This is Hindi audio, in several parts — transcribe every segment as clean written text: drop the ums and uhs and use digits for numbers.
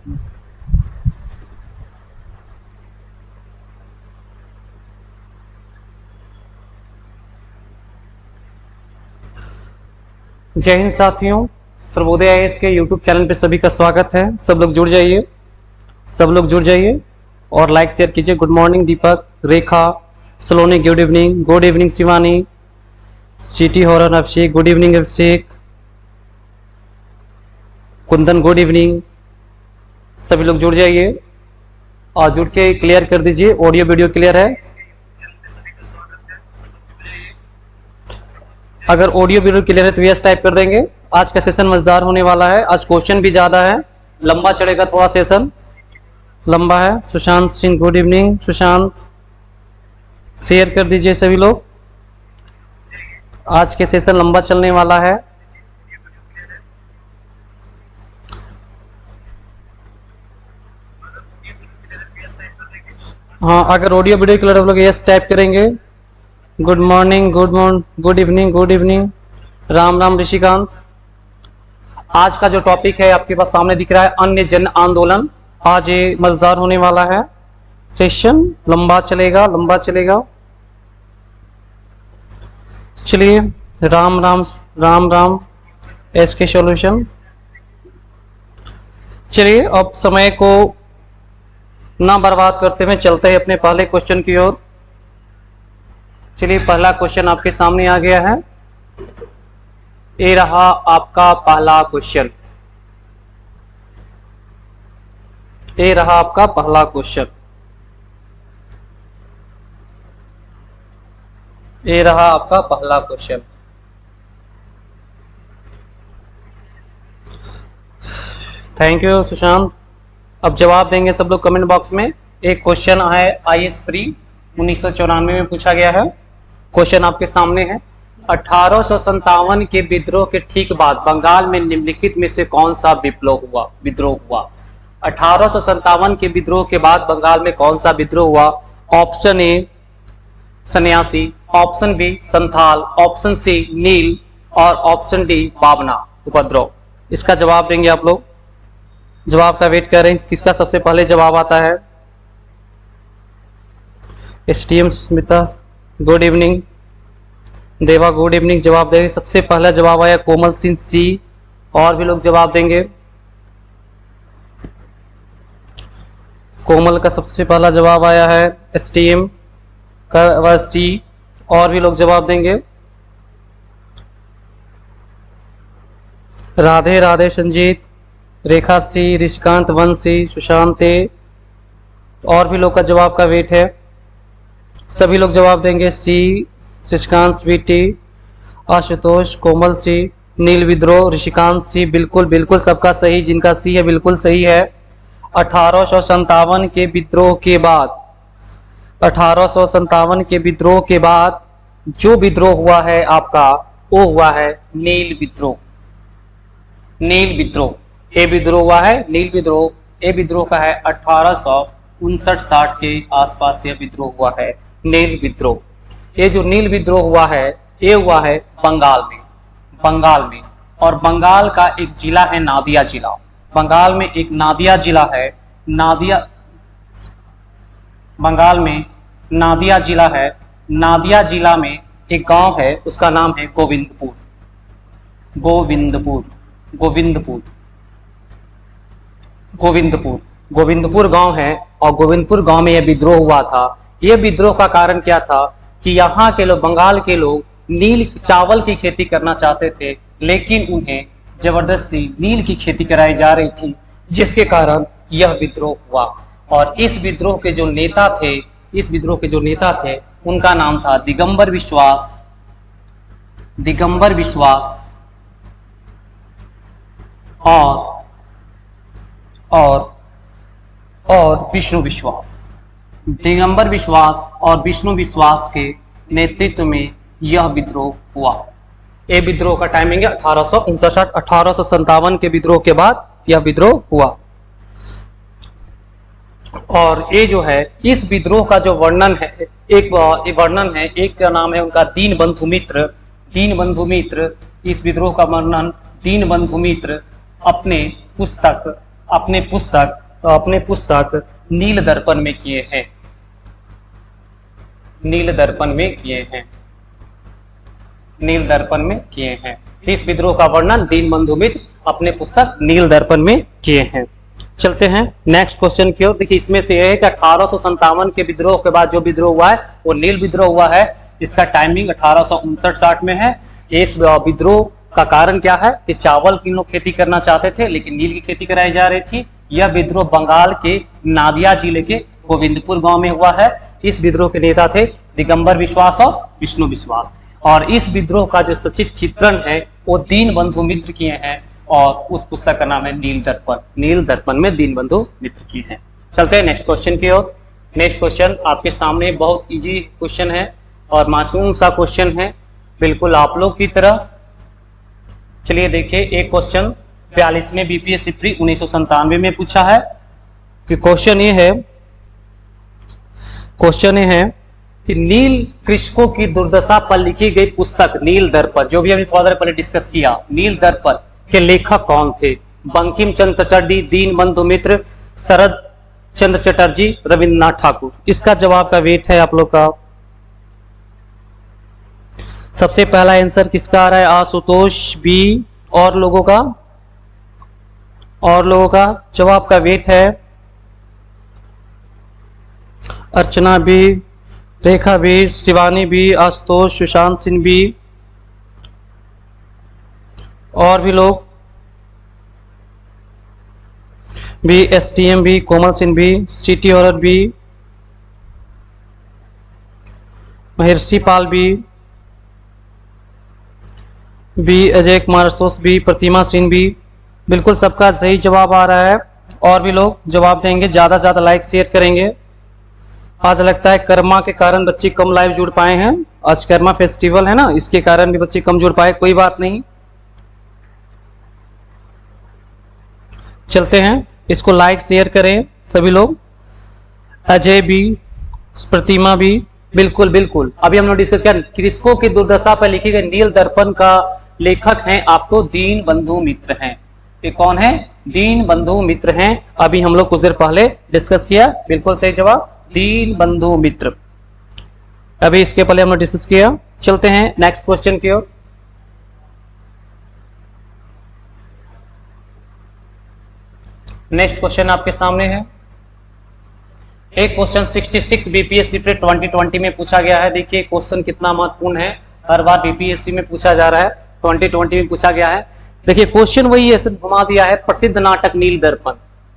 जय हिंद साथियों, सर्वोदय आईएएस के यूट्यूब चैनल पे सभी का स्वागत है। सब लोग जुड़ जाइए, सब लोग जुड़ जाइए और लाइक शेयर कीजिए। Good morning Deepak, Rekha, Saloni good evening Shivani, city horror Abhishek good evening, Abhishek, Kundan good evening. सभी लोग जुड़ जाइए और जुड़ के क्लियर कर दीजिए। ऑडियो वीडियो क्लियर है? अगर ऑडियो वीडियो क्लियर है तो यस टाइप कर देंगे। आज का सेशन मजेदार होने वाला है। आज क्वेश्चन भी ज़्यादा है, लंबा चलेगा, थोड़ा सेशन लंबा है। Sushant Singh good evening. Sushant share कर दीजिए सभी लोग। आज के सेशन लंबा चलने वाला है। हाँ, अगर ऑडियो वीडियो क्लियर आप लोग यस टाइप करेंगे। Good morning, good evening, Ram Ram Rishikant. आज का जो टॉपिक है आपके पास सामने दिख रहा है, अन्य जन आंदोलन। आज ये मजेदार होने वाला है, सेशन लंबा चलेगा। चलिए, राम राम एसके सॉल्यूशन। चलिए अब समय को ना बर्बाद करते हुए चलते हैं अपने पहले क्वेश्चन की ओर। चलिए, पहला क्वेश्चन आपके सामने आ गया है। ये रहा आपका पहला क्वेश्चन। ये रहा आपका पहला क्वेश्चन। ये रहा आपका पहला क्वेश्चन। Thank you Sushant. अब जवाब देंगे सब लोग कमेंट बॉक्स में। एक क्वेश्चन है आईएएस प्री 1994 में पूछा गया है। क्वेश्चन आपके सामने है। 1857 के विद्रोह के ठीक बाद बंगाल में निम्नलिखित में से कौन सा विद्रोह हुआ? 1857 के विद्रोह के बाद बंगाल में कौन सा विद्रोह हुआ? Option A Sanyasi, option B Santhal, option C Neel और ऑप्शन डी बावना उपद्रव। इसका जवाब देंगे आप लोग। जवाब का वेट कर रहे हैं, किसका सबसे पहले जवाब आता है। एसटीएम स्मिता गुड इवनिंग, देवा गुड इवनिंग। जवाब देंगे। सबसे पहला जवाब आया कोमल सिंह सी। और भी लोग जवाब देंगे। कोमल का सबसे पहला जवाब आया है एसटीएम का सी। और भी लोग जवाब देंगे। राधे राधे संजीत, रेखा सी, ऋषिकांत वन सी, सुशांत ए। और भी लोग का जवाब का वेट है। सभी लोग जवाब देंगे। सी ऋषिकांत स्वीटी, आशुतोष, कोमल सी, नील विद्रोह, ऋषिकांत सी। बिल्कुल सबका सही, जिनका सी है बिल्कुल सही है। 1857 के विद्रोह के बाद 1857 के विद्रोह के बाद जो विद्रोह हुआ है आपका, वो हुआ है नील विद्रोह। नील विद्रोह ये विद्रोह हुआ है। नील विद्रोह ये विद्रोह का है 1859-60 के आसपास यह विद्रोह हुआ है, नील विद्रोह। ये जो नील विद्रोह हुआ है ये हुआ है बंगाल में। और बंगाल का एक जिला है नादिया जिला। बंगाल में एक नादिया जिला है। बंगाल में नादिया जिला है। नादिया जिला में एक गांव है, उसका नाम है गोविंदपुर गांव है। और गोविंदपुर गांव में यह विद्रोह हुआ था। यह विद्रोह का कारण क्या था कि यहाँ के लोग, बंगाल के लोग नील चावल की खेती करना चाहते थे, लेकिन उन्हें जबरदस्ती नील की खेती कराई जा रही थी, जिसके कारण यह विद्रोह हुआ। और इस विद्रोह के जो नेता थे उनका नाम था दिगंबर विश्वास और विष्णु विश्वास। दिगंबर विश्वास और विष्णु विश्वास के नेतृत्व में यह विद्रोह हुआ। यह विद्रोह का टाइमिंग है 1859। 1857 के विद्रोह के बाद यह विद्रोह हुआ। और ये जो है, इस विद्रोह का जो वर्णन है, एक का नाम है उनका दीनबंधु मित्र। इस विद्रोह का वर्णन दीनबंधु मित्र अपने पुस्तक अपने पुस्तक नील दर्पण में किए हैं। नील दर्पण में किए हैं। नील दर्पण में किए हैं। इस विद्रोह का वर्णन दीनबंधु मित्र अपने पुस्तक नील दर्पण में किए हैं। चलते हैं नेक्स्ट क्वेश्चन की ओर। देखिए इसमें से यह है कि 1857 के विद्रोह के बाद जो विद्रोह हुआ है वो नील विद्रोह हुआ है। इसका टाइमिंग 1859-60 में है। इस विद्रोह का कारण क्या है कि चावल की लोग खेती करना चाहते थे लेकिन नील की खेती कराई जा रही थी। यह विद्रोह बंगाल के नादिया जिले के गोविंदपुर गांव में हुआ है। इस विद्रोह के नेता थे दिगंबर विश्वास और विष्णु विश्वास। और इस विद्रोह का जो सचित्र चित्रण है वो दीनबंधु मित्र किए हैं और उस पुस्तक का नाम है नील दर्पण। नील दर्पण में दीनबंधु मित्र किए हैं। चलते हैं नेक्स्ट क्वेश्चन की ओर। नेक्स्ट क्वेश्चन आपके सामने बहुत इजी क्वेश्चन है और मासूम सा क्वेश्चन है, बिल्कुल आप लोग की तरह। चलिए देखिए, एक क्वेश्चन 42वें बीपीएससी प्री 1997 में पूछा है कि क्वेश्चन ये है कि नील कृषकों की दुर्दशा पर लिखी गई पुस्तक नील दर्पण, जो भी हमने थोड़ा देर पहले डिस्कस किया, नील दर्पण के लेखक कौन थे? बंकिम चंद्र चटर्जी, दीनबंधु मित्र, शरद चंद्र चटर्जी, रविन्द्रनाथ ठाकुर। इसका जवाब का वेट है आप लोग का। सबसे पहला आंसर किसका आ रहा है? आशुतोष बी। और लोगों का जवाब का वेट है Archana B, Rekha B, Shivani B, Ashutosh, Sushant Singh B. और भी लोग B, STM B, Komal Singh B, city औरत B, Maharshi Pal B, Ajay Kumar Ashutosh B, Pratima Singh B. बिल्कुल सबका सही जवाब आ रहा है। और भी लोग जवाब देंगे, ज्यादा से ज्यादा लाइक शेयर करेंगे। आज लगता है कर्मा के कारण बच्चे कम लाइव जुड़ पाए हैं। आज कर्मा फेस्टिवल है ना, इसके कारण भी बच्चे कम जुड़ पाए, कोई बात नहीं। चलते हैं, इसको लाइक शेयर करें सभी लोग। अजय बी, प्रतिमा बी, बिल्कुल बिल्कुल। अभी हमने डिस्कस किया कृषकों की दुर्दशा पर लिखी गई नील दर्पण का लेखक हैं आपको दीनबंधु मित्र हैं। ये कौन है? दीनबंधु मित्र हैं। अभी हम लोग कुछ देर पहले डिस्कस किया, बिल्कुल सही जवाब दीनबंधु मित्र। अभी इसके पहले हमने डिस्कस किया। चलते हैं नेक्स्ट क्वेश्चन की ओर। नेक्स्ट क्वेश्चन आपके सामने है। एक क्वेश्चन 66 बीपीएससी प्री 2020 में पूछा गया है। देखिए क्वेश्चन कितना महत्वपूर्ण है, हर बार बीपीएससी में पूछा जा रहा है, 2020 में पूछा गया है। देखिए क्वेश्चन वही है, सिर्फ घुमा दिया है। प्रसिद्ध नाटक नील दर्पण,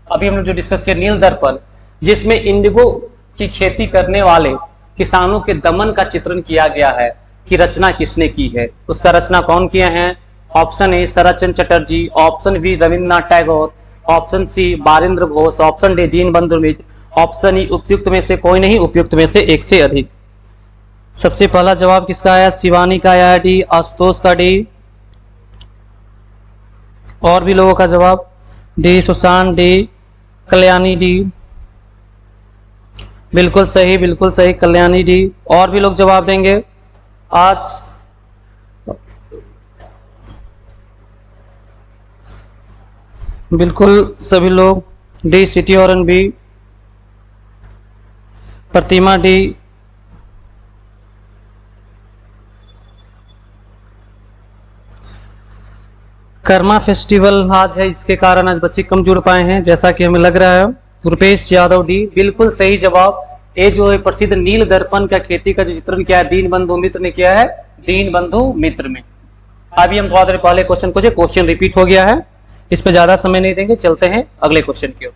अभी हमने जो डिस्कस किया नील दर्पण, जिसमें इंडिगो की खेती करने वाले किसानों के दमन का चित्रण किया गया है, कि रचना किसने की है? उसका रचना कौन किया है? Option A Sharad Chandra Chatterjee, option B Rabindranath Tagore, option C Barindra Ghosh, option D Dinabandhu Mitra, option E उपयुक्त में से कोई नहीं, उपयुक्त में से एक से अधिक। सबसे पहला जवाब किसका आया? शिवानी का आया डी, आशुतोष का डी। और भी लोगों का जवाब D, Sushant D, Kalyani D. बिल्कुल सही कल्याणी डी। और भी लोग जवाब देंगे आज। बिल्कुल सभी लोग डी, सिटी और बी, प्रतिमा डी। कर्मा फेस्टिवल आज है, इसके कारण आज बच्चे कम जुड़ पाए हैं जैसा कि हमें लग रहा है। रुपेश यादव डी, बिल्कुल सही जवाब। ये जो है प्रसिद्ध नील दर्पण का खेती का जो चित्रण किया है दीनबंधु मित्र ने किया है, दीनबंधु मित्र में। अभी हम थोड़ा देर पहले क्वेश्चन पूछे, क्वेश्चन रिपीट हो गया है, इस पर ज्यादा समय नहीं देंगे। चलते हैं अगले क्वेश्चन की ओर।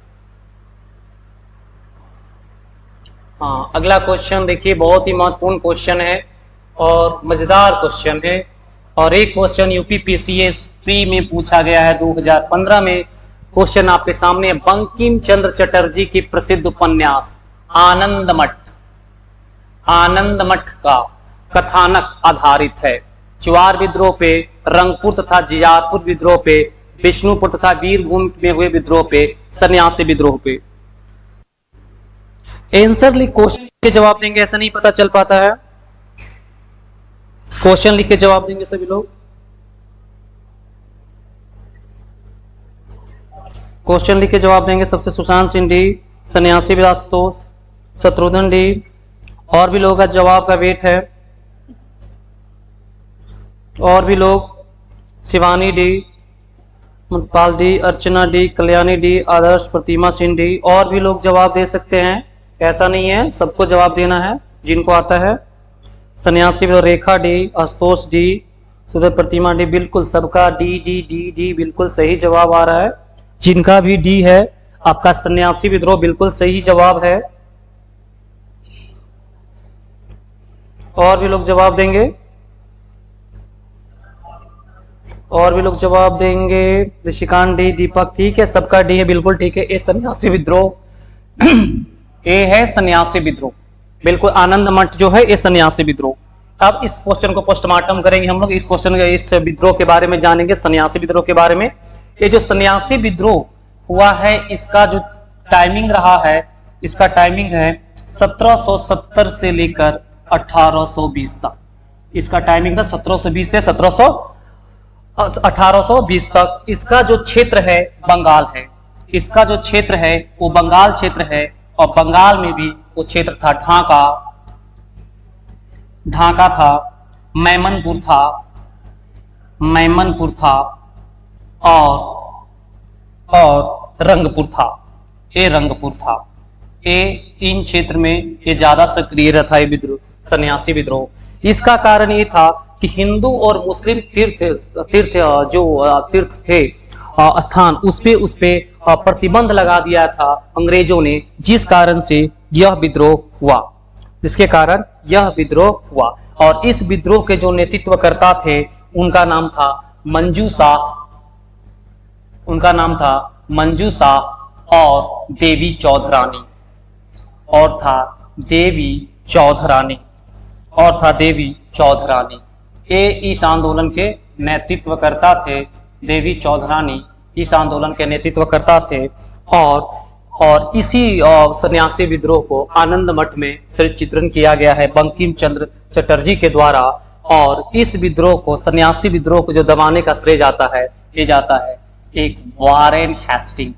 हाँ, अगला क्वेश्चन देखिए बहुत ही महत्वपूर्ण क्वेश्चन है और मजेदार क्वेश्चन है। और एक क्वेश्चन यूपी पीसीएस प्री में पूछा गया है 2015 में। क्वेश्चन आपके सामने है, बंकिम चंद्र चटर्जी की प्रसिद्ध उपन्यास आनंद मठ का कथानक आधारित है। चुआर विद्रोह पे, रंगपुर तथा जियारपुर विद्रोह पे, विष्णुपुर तथा वीरभूम में हुए विद्रोह पे, सन्यासी विद्रोह पे। आंसर लिख क्वेश्चन के जवाब देंगे, ऐसा नहीं पता चल पाता है। क्वेश्चन लिख के जवाब देंगे सभी लोग। क्वेश्चन लिख के जवाब देंगे सबसे सुशांत सिंह डी, सन्यासी आशुतोष, शत्रुघ्न डी, और भी लोगों का जवाब का वेट है, और भी लोग, शिवानी डी, मुतपाल डी, अर्चना डी, कल्याणी डी, आदर्श, प्रतिमा सिंह डी, और भी लोग जवाब दे सकते हैं, ऐसा नहीं है सबको जवाब देना है जिनको आता है। सन्यासी रेखा डी, आशुतोष डी, सुधर, प्रतिमा डी, बिल्कुल सबका डी डी डी डी बिल्कुल सही जवाब आ रहा है। जिनका भी डी है आपका सन्यासी विद्रोह बिल्कुल सही जवाब है। और भी लोग जवाब देंगे, और भी लोग जवाब देंगे, ऋषिकांत डी, दीपक, ठीक है सबका डी है, बिल्कुल ठीक है। ए सन्यासी विद्रोह ए है सन्यासी विद्रोह, बिल्कुल आनंद मठ जो है ये सन्यासी विद्रोह। अब इस क्वेश्चन को पोस्टमार्टम करेंगे हम लोग, इस क्वेश्चन इस विद्रोह के बारे में जानेंगे, सन्यासी विद्रोह के बारे में। ये जो सन्यासी विद्रोह हुआ है इसका जो टाइमिंग रहा है, इसका टाइमिंग है 1770 से लेकर 1820 तक। इसका टाइमिंग था 1720 से 1820 तक। इसका जो क्षेत्र है बंगाल है, इसका जो क्षेत्र है वो बंगाल क्षेत्र है, और बंगाल में भी वो क्षेत्र था ढाका था, मैमनपुर था, और रंगपुर था, ये रंगपुर था। इन क्षेत्र में ये ज्यादा सक्रिय रहता है विद्रोह, सन्यासी विद्रोह। इसका कारण ये था कि हिंदू और मुस्लिम तीर्थ थे स्थान, उस पे प्रतिबंध लगा दिया था अंग्रेजों ने, जिस कारण से यह विद्रोह हुआ, जिसके कारण यह विद्रोह हुआ। और इस विद्रोह के जो नेतृत्वकर्ता थे उनका नाम था मंजू शाह और देवी चौधरानी। ये इस आंदोलन के नेतृत्वकर्ता थे, देवी चौधरानी इस आंदोलन के नेतृत्वकर्ता थे। और इसी सन्यासी विद्रोह को आनंद मठ में सिर्फ चित्रण किया गया है बंकिम चंद्र चटर्जी के द्वारा। और इस विद्रोह को, सन्यासी विद्रोह को जो दबाने का श्रेय जाता है, ये जाता है एक वारेन हेस्टिंग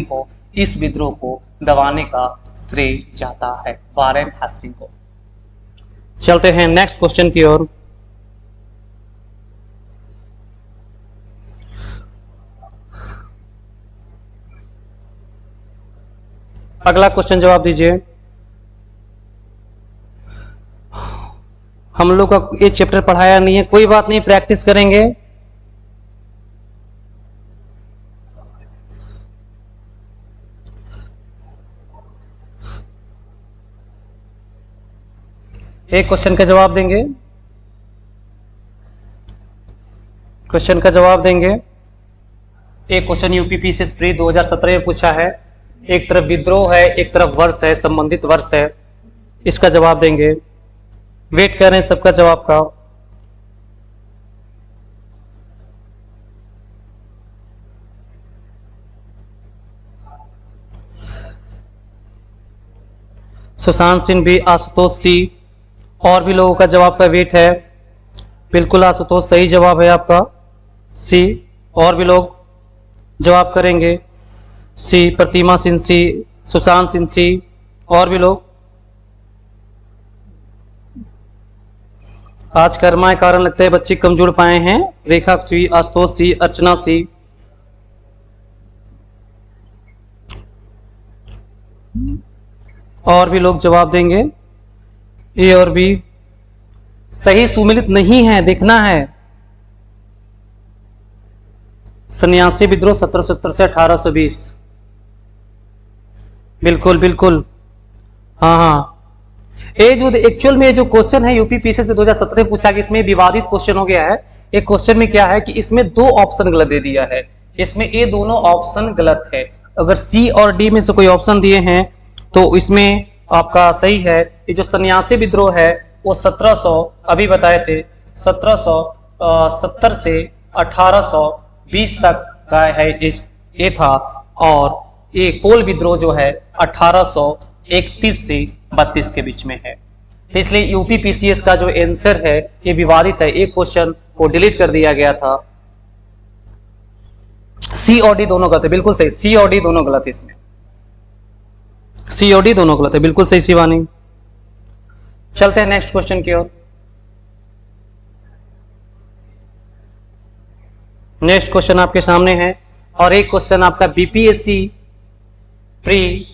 को इस विद्रोह को दबाने का श्रेय जाता है, वारेन हेस्टिंग को। चलते हैं नेक्स्ट क्वेश्चन की ओर। अगला क्वेश्चन जवाब दीजिए। हम लोग का ये चैप्टर पढ़ाया नहीं है, कोई बात नहीं, प्रैक्टिस करेंगे। एक क्वेश्चन का जवाब देंगे, एक क्वेश्चन यूपीपीसीएस प्री 2017 में पूछा है। एक तरफ विद्रोह है, एक तरफ वर्ष है, संबंधित वर्ष है, इसका जवाब देंगे। वेट कर रहे हैं सबका जवाब का। सुशांत सिंह भी, आशुतोष सी, और भी लोगों का जवाब का वेट है। बिल्कुल आशुतोष सही जवाब है आपका सी। और भी लोग जवाब करेंगे सी, प्रतिमा सिंह सी, सुशांत सिंह सी, और भी लोग। आज कर्मा के कारण लगता है बच्चे कम जुड़ पाए हैं। रेखा सी, आशुतोष सी, अर्चना सी, और भी लोग जवाब देंगे। ए और बी सही सुमिलित नहीं है, देखना है। सन्यासी विद्रोह 1770 से 1820, बिल्कुल हाँ। ये जो एक्चुअल में जो क्वेश्चन है यूपीपीसीएस में 2017 में पूछा गया, इसमें विवादित क्वेश्चन हो गया है। एक क्वेश्चन में क्या है कि इसमें 2 ऑप्शन गलत दे दिया है, इसमें ये दोनों ऑप्शन गलत है। अगर सी और डी में से कोई ऑप्शन दिए हैं तो इसमें आपका सही है। ये जो सन्यासी विद्रोह है वो 1700 अभी बताए थे, 1770 से 1820 तक का है ये था। और ये कोल विद्रोह जो है 1831 से 32 के बीच में है। तो इसलिए यूपीपीसीएस का जो आंसर है ये विवादित है। एक क्वेश्चन को डिलीट कर दिया गया था। सी और डी दोनों गलत है, बिल्कुल सही, सी और डी दोनों गलत है इसमें, सी और डी दोनों गलत है, बिल्कुल सही शिवानी। चलते हैं नेक्स्ट क्वेश्चन की ओर। नेक्स्ट क्वेश्चन आपके सामने है और एक क्वेश्चन आपका बीपीएससी प्री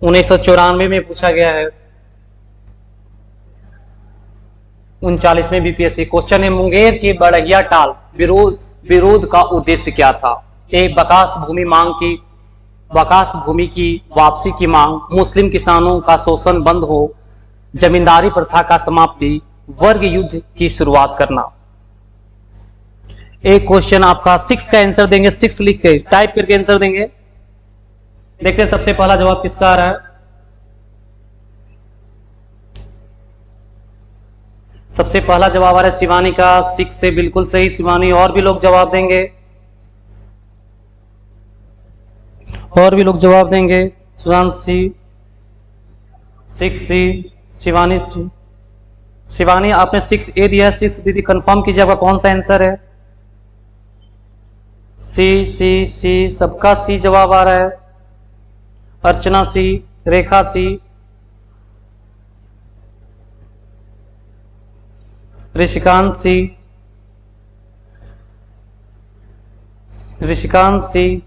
1994 में पूछा गया है, 39वें बीपीएससी। क्वेश्चन है मुंगेर की बढ़िया टाल विरोध का उद्देश्य क्या था? एक बकास्त भूमि की वापसी की मांग, मुस्लिम किसानों का शोषण बंद हो, जमींदारी प्रथा का समाप्ति, वर्ग युद्ध की शुरुआत करना। एक क्वेश्चन आपका 6 का आंसर देंगे, 6 लिख के टाइप करके आंसर देंगे। देखते हैं सबसे पहला जवाब किसका आ रहा है। सबसे पहला जवाब आ रहा है शिवानी का, 6 से बिल्कुल सही शिवानी। और भी लोग जवाब देंगे, और भी लोग जवाब देंगे। सुशांत सी 6 सी, शिवानी सी। शिवानी आपने 6 ए दिया है, 6 दीदी कंफर्म कीजिए आपका कौन सा आंसर है। सी सी सी, सबका सी जवाब आ रहा है। अर्चना सी, रेखा सी, ऋषिकांत सी,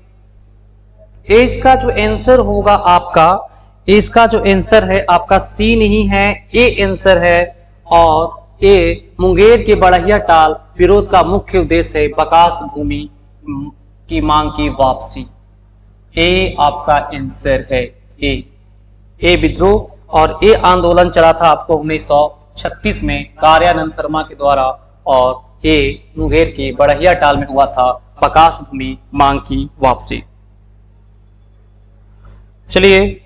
एज का जो आंसर होगा आपका, इसका जो आंसर है आपका सी नहीं है, ए आंसर है। और ए मुंगेर के बढ़िया टाल विरोध का मुख्य उद्देश्य है बकास्त भूमि की मांग की वापसी। ए आपका आंसर है, ए विद्रोह और ए आंदोलन चला था आपको 1936 में कार्यानंद शर्मा के द्वारा, और ए मुंगेर के बढ़िया टाल में हुआ था बकास्त भूमि मांग की वापसी। चलिए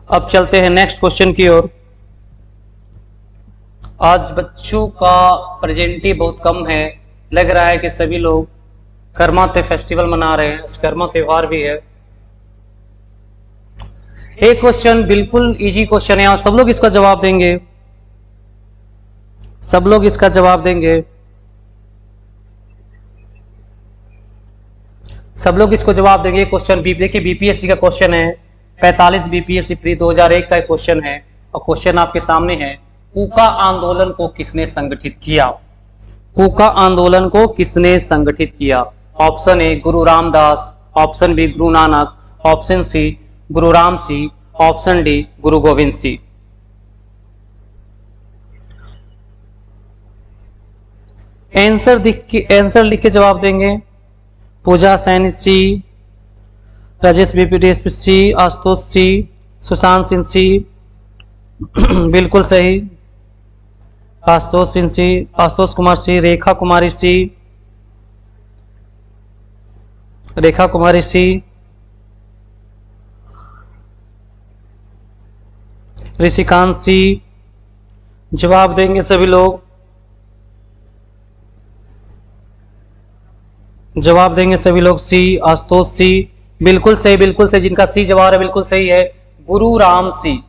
अब चलते हैं नेक्स्ट क्वेश्चन की ओर। आज बच्चों का प्रेजेंटी बहुत कम है, लग रहा है कि सभी लोग कर्मा फेस्टिवल मना रहे हैं, कर्मा त्योहार भी है। एक क्वेश्चन बिल्कुल इजी क्वेश्चन है और सब लोग इसका जवाब देंगे, सब लोग इसका जवाब देंगे, सब लोग इसको जवाब देंगे। क्वेश्चन देखिए बीपीएससी का क्वेश्चन है, 45 बीपीएससी प्री 2001 का क्वेश्चन है और क्वेश्चन आपके सामने है, कूका आंदोलन को किसने संगठित किया? कूका आंदोलन को किसने संगठित किया? Option A Guru Ramdas, option B Guru Nanak, option C Guru Ram C, option D Guru Govind C. Answer लिख के जवाब देंगे। पूजा सैनी सी, राजेश बीपीडीएसपी सी, आशुतोष सी, सुशांत सिंह सी, बिल्कुल सही आशुतोष सिंह सी, आशुतोष कुमार सी, रेखा कुमारी सी, रेखा कुमारी सी, ऋषिकांत सी। जवाब देंगे सभी लोग, जवाब देंगे सभी लोग। सी आशुतोष सी, बिल्कुल सही, बिल्कुल सही, जिनका सी जवाब है बिल्कुल सही है, गुरु राम सी।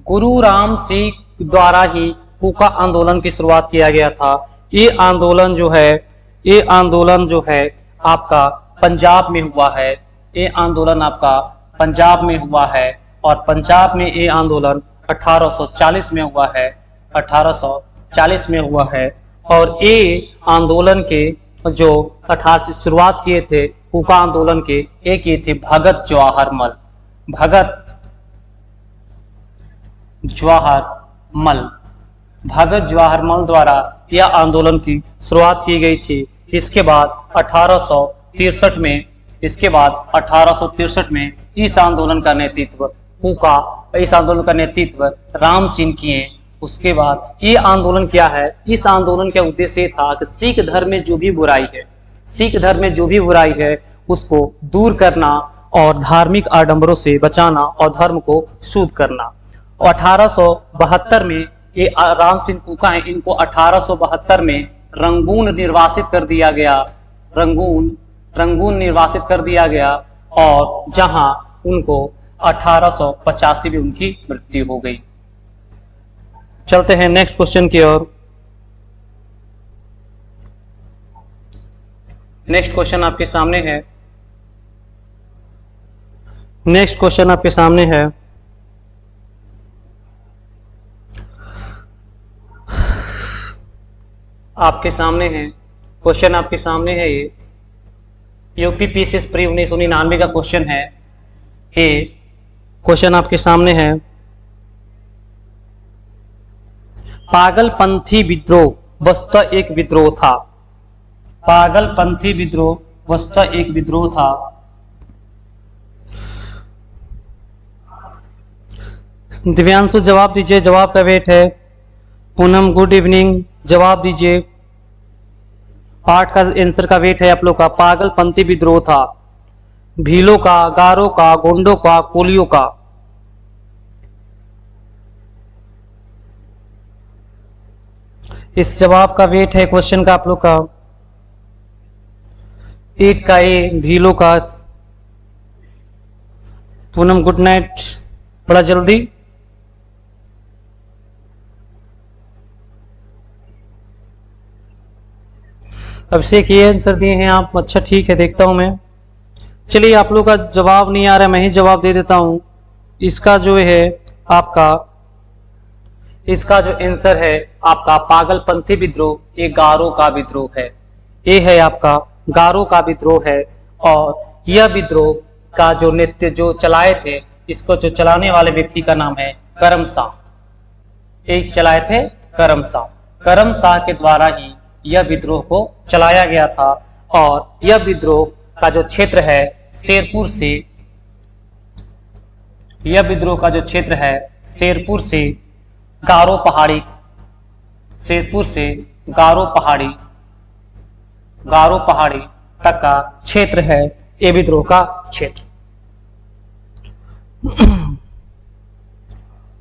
गुरु राम सी द्वारा ही कूका आंदोलन की शुरुआत किया गया था। ये आंदोलन जो है आपका पंजाब में हुआ है, ये आंदोलन आपका पंजाब में हुआ है और पंजाब में ये आंदोलन 1840 में हुआ है, 1840 में हुआ है। और ये आंदोलन के जो शुरुआत किए थे कूका आंदोलन के, एक ये थे भगत जवाहर मल द्वारा यह आंदोलन की शुरुआत की गई थी। इसके बाद 1863 में इस आंदोलन का नेतृत्व राम सिंह किए। उसके बाद ये आंदोलन क्या है, इस आंदोलन का उद्देश्य था कि सिख धर्म में जो भी बुराई है उसको दूर करना और धार्मिक आडंबरों से बचाना और धर्म को शुद्ध करना। 1872 में ये राम सिंह कूका है, इनको 1872 में रंगून निर्वासित कर दिया गया, और जहां उनको 1885 में उनकी मृत्यु हो गई। चलते हैं नेक्स्ट क्वेश्चन की ओर। नेक्स्ट क्वेश्चन आपके सामने है। नेक्स्ट क्वेश्चन आपके सामने है। आपके सामने है क्वेश्चन, आपके सामने है ये यूपीपीएससी प्री 1999 का क्वेश्चन है। ये क्वेश्चन आपके सामने है। पागलपंथी विद्रोह वस्तुतः एक विद्रोह था। पागलपंथी विद्रोह वस्तुतः एक विद्रोह था। दिव्यांशु जवाब दीजिए, जवाब का वेट है। पूनम गुड इवनिंग, जवाब दीजिए। पाठ का आंसर का वेट है आप लोग का। पागलपंथी विद्रोह था भीलों का, गारों का, गोंडों का, कोलियों का। इस जवाब का वेट है क्वेश्चन का आप लोग का 8 का ए भीलों का। पूनम गुड नाइट, बड़ा जल्दी। अभिषेक ये आंसर दिए हैं आप, अच्छा ठीक है, देखता हूं मैं। चलिए आप लोग का जवाब नहीं आ रहा है, मैं ही जवाब दे देता हूं। इसका जो है आपका, इसका जो आंसर है आपका पागलपंथी विद्रोह, ये गारो का विद्रोह है। ये है आपका गारो का विद्रोह है। और यह विद्रोह का जो नेतृत्व जो चलाए थे, इसको जो चलाने वाले व्यक्ति का नाम है करम शाह। एक चलाए थे करम शाह। करम शाह के द्वारा ही यह विद्रोह को चलाया गया था। और यह विद्रोह का जो क्षेत्र है शेरपुर से, यह विद्रोह का जो क्षेत्र है शेरपुर से गारो पहाड़ी, शेरपुर से गारो पहाड़ी तक का क्षेत्र है ये विद्रोह का क्षेत्र।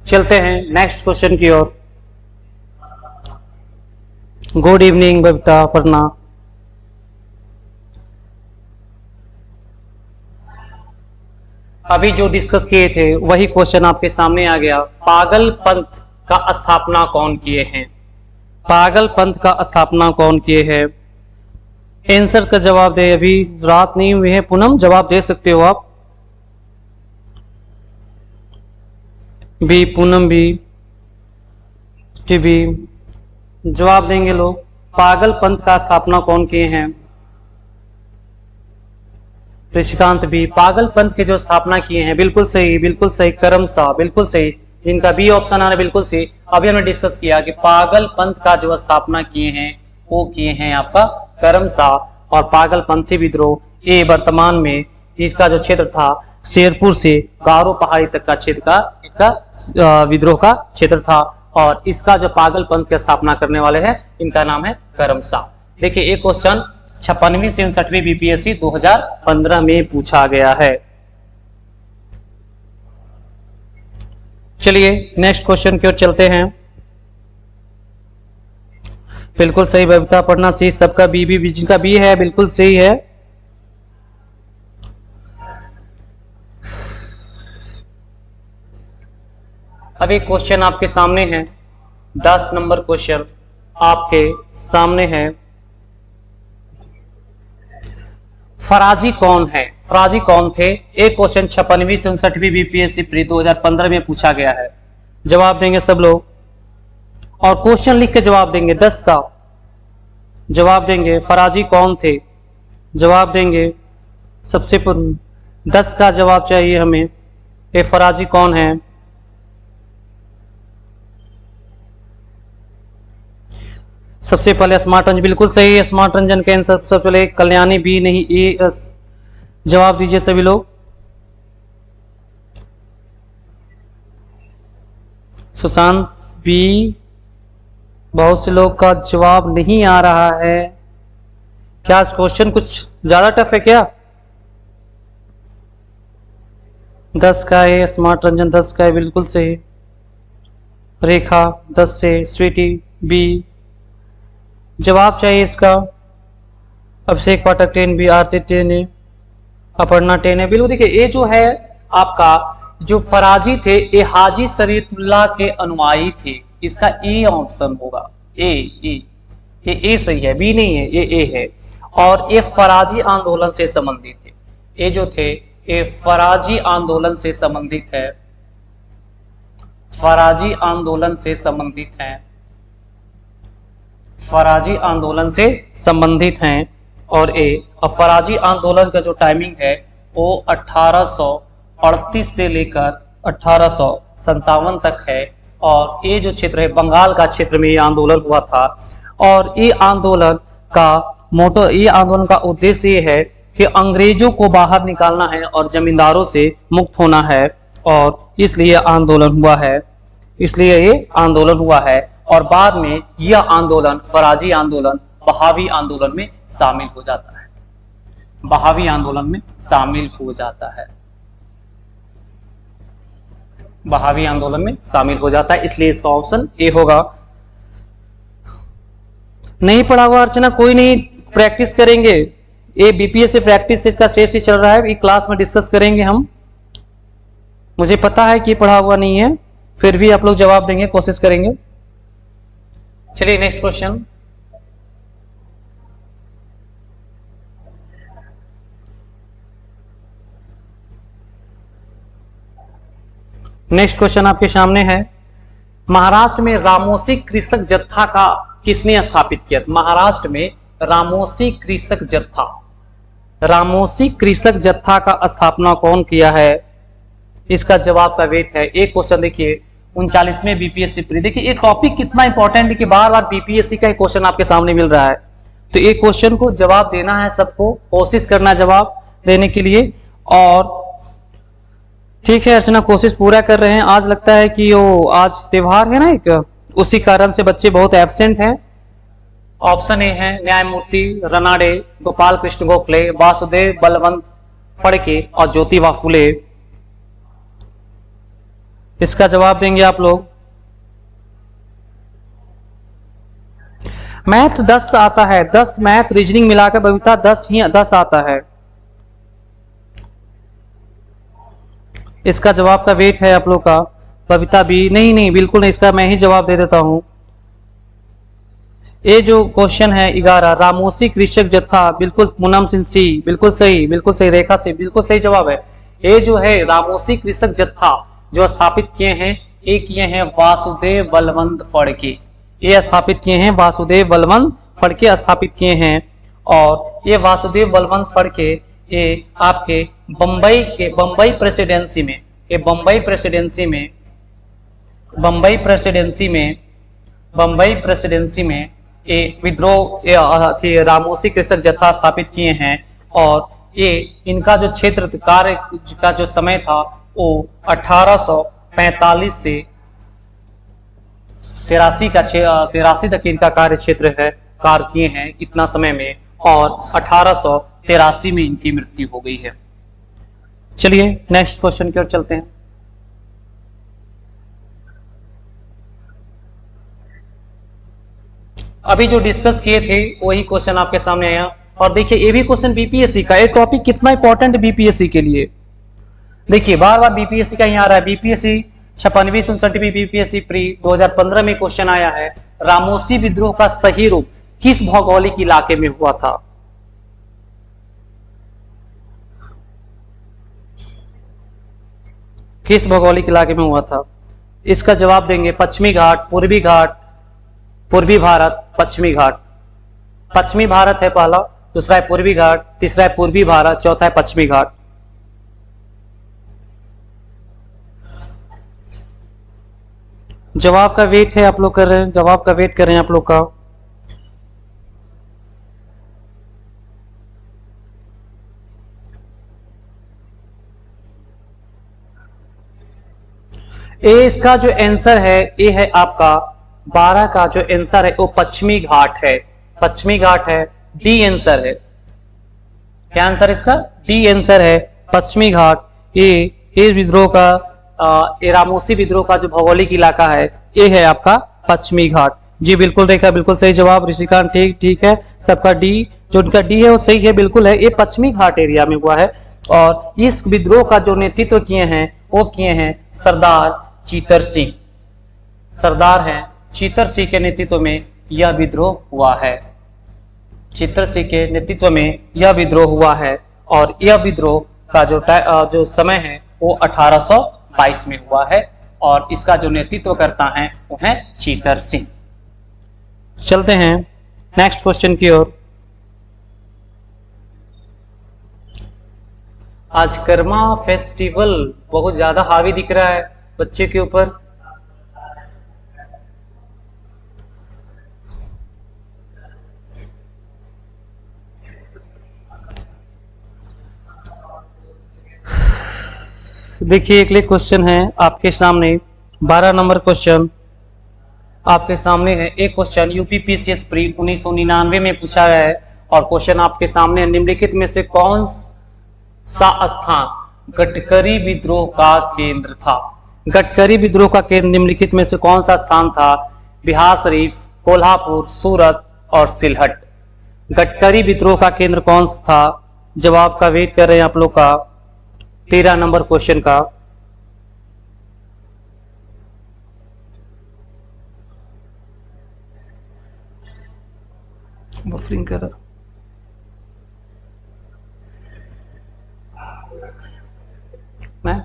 चलते हैं नेक्स्ट क्वेश्चन की ओर। गुड इवनिंग बबीता, पढ़ना। अभी जो डिस्कस किए थे वही क्वेश्चन आपके सामने आ गया। पागल पंथ का स्थापना कौन किए हैं? पागल पंथ का स्थापना कौन किए हैं? आंसर का जवाब दे। अभी रात नहीं हुई है पूनम, जवाब दे सकते हो आप। बी पूनम, बी टीबी जवाब देंगे लोग। पागल पंथ का स्थापना कौन किए हैं? ऋषिकांत भी। पागल पंथ की जो स्थापना किए हैं, बिल्कुल सही, बिल्कुल सही, करम शाह, बिल्कुल सही। जिनका बी ऑप्शन आ रहा है बिल्कुल सही। अभी हमने डिस्कस किया कि पागल पंथ का जो स्थापना किए हैं वो किए हैं आपका करम शाह। और पागल पंथी विद्रोह ये वर्तमान में इसका जो क्षेत्र था शेरपुर से गारो पहाड़ी तक का क्षेत्र का इसका विद्रोह का क्षेत्र था। और इसका जो पागल पंथ की स्थापना करने वाले हैं इनका नाम है करम शाह। देखिए एक क्वेश्चन 56वीं से 59वीं बीपीएससी 2015 में पूछा गया है। चलिए नेक्स्ट क्वेश्चन की ओर चलते हैं। बिल्कुल सही बबीता, पढ़ना सही। सबका बी जिनका बी है बिल्कुल सही है। अभी क्वेश्चन आपके सामने है, 10 नंबर क्वेश्चन आपके सामने है। फराजी कौन है? फराजी कौन थे? एक क्वेश्चन 56वीं से 59वीं बीपीएससी प्री 2015 में पूछा गया है। जवाब देंगे सब लोग और क्वेश्चन लिख के जवाब देंगे। 10 का जवाब देंगे। फराजी कौन थे? जवाब देंगे। सबसे 10 का जवाब चाहिए हमें। ये फराजी कौन है? सबसे पहले स्मार्ट रंजन, बिल्कुल सही है। स्मार्ट रंजन के आंसर सबसे पहले कल्याणी बी नहीं ए। जवाब दीजिए सभी लोग। सुशांत बी। बहुत से लोग का जवाब नहीं आ रहा है। क्या क्वेश्चन कुछ ज्यादा टफ है क्या? 10 का है स्मार्ट रंजन, 10 का है, बिल्कुल सही। रेखा 10 से, स्वीटी बी। जवाब चाहिए इसका। अभिषेक पाठक 10 बी, आरती 10 है, अपर्णा 10 है। बिल्कुल देखिए ये जो है आपका जो फराजी थे ये हाजी शरीयतुल्लाह के अनुयायी थे। इसका ए ऑप्शन होगा। ए सही है, बी नहीं है, ये ए है। और ये फराजी आंदोलन से संबंधित थे। ये जो थे ये फराजी आंदोलन से संबंधित है, फराजी आंदोलन से संबंधित हैं, फराजी आंदोलन से संबंधित हैं। और ये फराजी आंदोलन का जो टाइमिंग है वो 1838 से लेकर 1857 तक है। और ये जो क्षेत्र है बंगाल का क्षेत्र में ये आंदोलन हुआ था। और ये आंदोलन का मोटो, ये आंदोलन का उद्देश्य ये है कि अंग्रेजों को बाहर निकालना है और जमींदारों से मुक्त होना है, और इसलिए आंदोलन हुआ है, इसलिए ये आंदोलन हुआ है। और बाद में यह आंदोलन फराजी आंदोलन बहावी आंदोलन में शामिल हो जाता है, बहावी आंदोलन में शामिल हो जाता है, बहावी आंदोलन में शामिल हो जाता है। इसलिए इसका ऑप्शन ए होगा। नहीं पढ़ा हुआ अर्चना कोई नहीं, प्रैक्टिस करेंगे। ये बीपीएससी प्रैक्टिस का सेट ही चल रहा है, ये क्लास में डिस्कस करेंगे हम। मुझे पता है कि पढ़ा हुआ नहीं है, फिर भी आप लोग जवाब देंगे, कोशिश करेंगे। चलिए नेक्स्ट क्वेश्चन। नेक्स्ट क्वेश्चन आपके सामने है, महाराष्ट्र में रामोसी कृषक जत्था का किसने स्थापित किया? महाराष्ट्र में रामोसी कृषक जत्था, रामोसी कृषक जत्था का स्थापना कौन किया है? इसका जवाब का वेट है। एक क्वेश्चन देखिए 39वें बीपीएससी प्री, देखिए ये टॉपिक कितना इंपॉर्टेंट है कि बार बार बीपीएससी का क्वेश्चन आपके सामने मिल रहा है, तो एक क्वेश्चन को जवाब देना है, सबको कोशिश करना जवाब देने के लिए। और ठीक है अर्चना, कोशिश पूरा कर रहे हैं। आज लगता है कि वो आज त्योहार है ना एक, उसी कारण से बच्चे बहुत एब्सेंट हैं। ऑप्शन ए है न्यायमूर्ति रनाडे, गोपाल कृष्ण गोखले, वासुदेव बलवंत फड़के और ज्योतिबा फुले। इसका जवाब देंगे आप लोग। मैथ 10 आता है, 10 मैथ रीजनिंग मिलाकर बबीता 10 आता है। इसका जवाब का वेट है आप लोग का। बबीता भी नहीं, बिल्कुल नहीं, इसका मैं ही जवाब दे देता हूं। ये जो क्वेश्चन है 11 रामोसी कृषक जत्था, बिल्कुल पूनम सिंह सी, बिल्कुल सही, बिल्कुल सही, रेखा से बिल्कुल सही जवाब है। ये जो है रामोसी कृषक जत्था जो स्थापित किए हैं, ये किए हैं वासुदेव बलवंत फड़के, ये स्थापित किए हैं वासुदेव बलवंत फड़के स्थापित किए हैं। और ये वासुदेव बलवंत फड़के ये आपके बंबई प्रेसिडेंसी में, ये बंबई प्रेसिडेंसी में ये विद्रोह रामोसी कृषक जत्था स्थापित किए हैं। और ये इनका जो क्षेत्र कार्य का जो समय था वो 1845 से 83 तक इनका कार्य क्षेत्र है, कार्य किए हैं इतना समय में। और 1883 में इनकी मृत्यु हो गई है। चलिए नेक्स्ट क्वेश्चन की ओर चलते हैं। अभी जो डिस्कस किए थे वही क्वेश्चन आपके सामने आया। और देखिए ये भी क्वेश्चन बीपीएससी का, ये टॉपिक कितना इंपॉर्टेंट है बीपीएससी के लिए। देखिए बार बार बीपीएससी का यहाँ आ रहा है, बीपीएससी 56वीं 67वीं बीपीएससी प्री 2015 में क्वेश्चन आया है, रामोसी विद्रोह का सही रूप किस भौगोलिक इलाके में हुआ था? किस भौगोलिक इलाके में हुआ था? इसका जवाब देंगे पश्चिमी घाट, पूर्वी घाट, पूर्वी भारत, पश्चिमी घाट। पश्चिमी भारत है पहला, दूसरा है पूर्वी घाट, तीसरा है पूर्वी भारत, चौथा है पश्चिमी घाट। जवाब का वेट है आप लोग कर रहे हैं, जवाब का वेट कर रहे हैं आप लोग का। ए इसका जो आंसर है ये है आपका 12 का जो आंसर है वो पश्चिमी घाट है, पश्चिमी घाट है, डी आंसर है। क्या आंसर इसका? डी आंसर है पश्चिमी घाट। ये विद्रोह का रामोसी विद्रोह का जो भौगोलिक इलाका है ये है आपका पश्चिमी घाट। जी बिल्कुल रेखा, बिल्कुल सही जवाब। ऋषिकांत ठीक है, सबका डी, जो उनका डी है वो सही है, बिल्कुल है, ये पश्चिमी घाट एरिया में हुआ है। और इस विद्रोह का जो नेतृत्व किए हैं वो किए हैं सरदार चीतर सिंह, सरदार हैं चीतर सिंह के नेतृत्व में यह विद्रोह हुआ है। चित्रसिंह के नेतृत्व में यह विद्रोह हुआ है और यह विद्रोह का जो समय है वो 1822 में हुआ है और इसका जो नेतृत्व करता है वो है चित्रसिंह। चलते हैं नेक्स्ट क्वेश्चन की ओर। आज कर्मा फेस्टिवल बहुत ज्यादा हावी दिख रहा है बच्चे के ऊपर। देखिए एक क्वेश्चन है आपके सामने, 12 नंबर क्वेश्चन आपके सामने है। एक क्वेश्चन यूपीपीसीएस प्री 1999 में पूछा गया है और क्वेश्चन आपके सामने निम्नलिखित में से कौन सा स्थान गडकरी विद्रोह का केंद्र था? गडकरी विद्रोह का केंद्र निम्नलिखित में से कौन सा स्थान था? बिहार शरीफ, कोल्हापुर, सूरत और सिलहट। गडकरी विद्रोह का केंद्र कौन सा था? जवाब का वेट कर रहे हैं आप लोग का 13 नंबर क्वेश्चन का। बफरिंग कर रहा मैं।